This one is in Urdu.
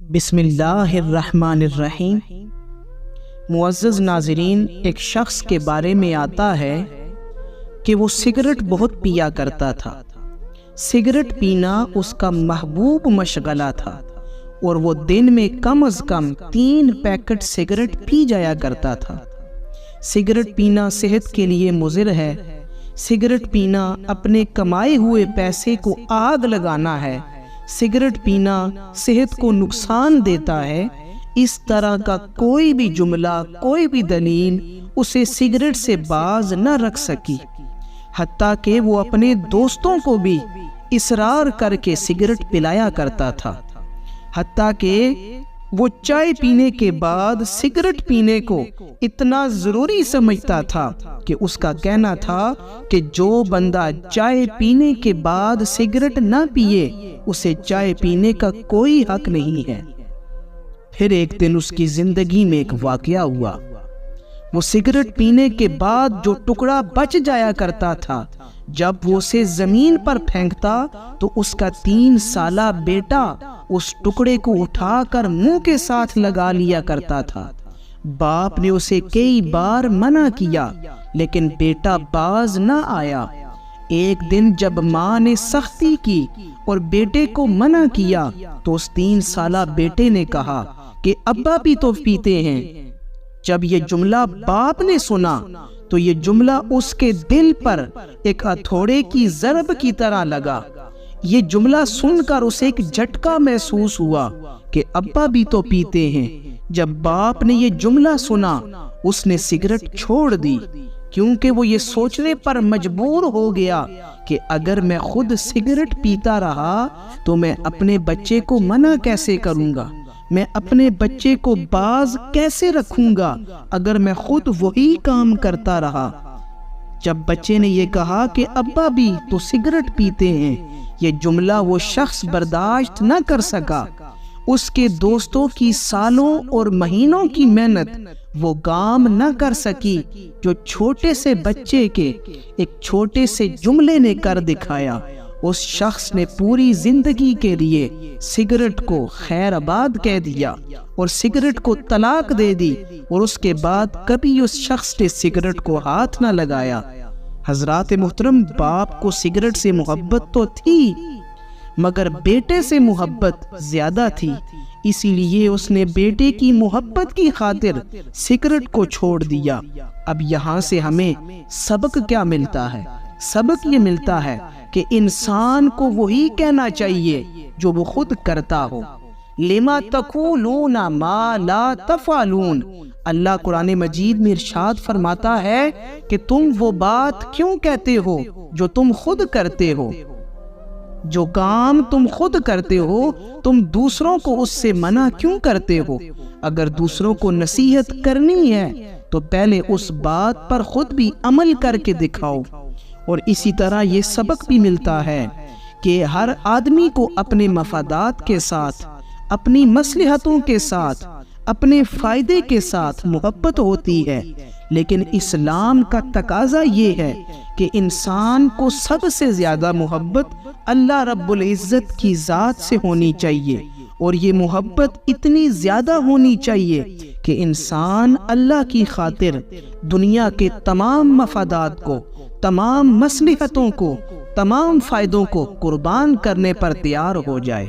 بسم اللہ الرحمن الرحیم۔ معزز ناظرین، ایک شخص کے بارے میں آتا ہے کہ وہ سگریٹ بہت پیا کرتا تھا۔ سگریٹ پینا اس کا محبوب مشغلہ تھا اور وہ دن میں کم از کم 3 پیکٹ سگریٹ پی جایا کرتا تھا۔ سگریٹ پینا صحت کے لیے مضر ہے۔ سگریٹ پینا اپنے کمائے ہوئے پیسے کو آگ لگانا ہے۔ سگریٹ پینا صحت کو نقصان دیتا ہے۔ اس طرح کا کوئی بھی جملہ، کوئی بھی دلیل اسے سگریٹ سے باز نہ رکھ سکی، حتیٰ کہ وہ اپنے دوستوں کو بھی اصرار کر کے سگریٹ پلایا کرتا تھا، حتیٰ کہ وہ چائے پینے کے بعد سگریٹ پینے کو اتنا ضروری سمجھتا تھا کہ اس کا کہنا تھا کہ جو بندہ چائے پینے کے بعد سگریٹ نہ پیے اسے چائے پینے کا کوئی حق نہیں ہے۔ پھر ایک دن اس کی زندگی میں ایک واقعہ ہوا۔ وہ سگریٹ پینے کے بعد جو ٹکڑا بچ جایا کرتا تھا، جب وہ اسے زمین پر پھینکتا تو اس کا 3 سالہ بیٹا اس ٹکڑے کو اٹھا کر منہ کے ساتھ لگا لیا کرتا تھا۔ باپ نے اسے کئی بار منع کیا لیکن بیٹا باز نہ آیا۔ ایک دن جب ماں نے سختی کی اور بیٹے کو منع کیا تو اس 3 سالہ بیٹے نے کہا کہ ابا بھی تو پیتے ہیں۔ جب یہ جملہ باپ نے سنا تو یہ جملہ اس کے دل پر ایک ہتھوڑے کی ضرب کی طرح لگا۔ یہ جملہ سن کر اسے ایک جھٹکا محسوس ہوا کہ ابا بھی تو پیتے ہیں۔ جب باپ نے یہ جملہ سنا اس نے سگریٹ چھوڑ دی، کیونکہ وہ یہ سوچنے پر مجبور ہو گیا کہ اگر میں خود سگریٹ پیتا رہا تو میں اپنے بچے کو منع کیسے کروں گا، میں اپنے بچے کو باز کیسے رکھوں گا اگر میں خود وہی کام کرتا رہا۔ جب بچے نے یہ کہا کہ ابا بھی تو سگریٹ پیتے ہیں، یہ جملہ وہ شخص برداشت نہ کر سکا۔ اس کے دوستوں کی سالوں اور مہینوں کی محنت وہ کام نہ کر سکی جو چھوٹے سے بچے کے ایک چھوٹے سے جملے نے کر دکھایا۔ اس شخص نے پوری زندگی کے لیے سگریٹ کو خیر آباد کہہ دیا اور سگریٹ کو طلاق دے دی، اور اس کے بعد کبھی اس شخص نے سگریٹ کو ہاتھ نہ لگایا۔ حضرات محترم، باپ کو سگریٹ سے محبت تو تھی مگر بیٹے سے محبت زیادہ تھی، اسی لیے اس نے بیٹے کی محبت کی خاطر سگریٹ کو چھوڑ دیا۔ اب یہاں سے ہمیں سبق کیا ملتا ہے؟ سبق یہ ملتا ہے کہ انسان کو وہی کہنا چاہیے جو وہ خود کرتا ہو۔ لما تقولون ما لا تفعلون، اللہ قرآن مجید میں ارشاد فرماتا ہے کہ تم وہ بات کیوں کہتے ہو جو تم خود کرتے ہو۔ جو کام تم خود کرتے ہو تم دوسروں کو اس سے منع کیوں کرتے ہو؟ اگر دوسروں کو نصیحت کرنی ہے تو پہلے اس بات پر خود بھی عمل کر کے دکھاؤ۔ اور اسی طرح یہ سبق بھی ملتا ہے کہ ہر آدمی کو اپنے مفادات کے ساتھ، اپنی مصلحتوں کے ساتھ، اپنے فائدے کے ساتھ محبت ہوتی ہے، لیکن اسلام کا تقاضا یہ ہے کہ انسان کو سب سے زیادہ محبت اللہ رب العزت کی ذات سے ہونی چاہیے، اور یہ محبت اتنی زیادہ ہونی چاہیے کہ انسان اللہ کی خاطر دنیا کے تمام مفادات کو، تمام مصلحتوں کو، تمام فائدوں کو قربان کرنے پر تیار ہو جائے۔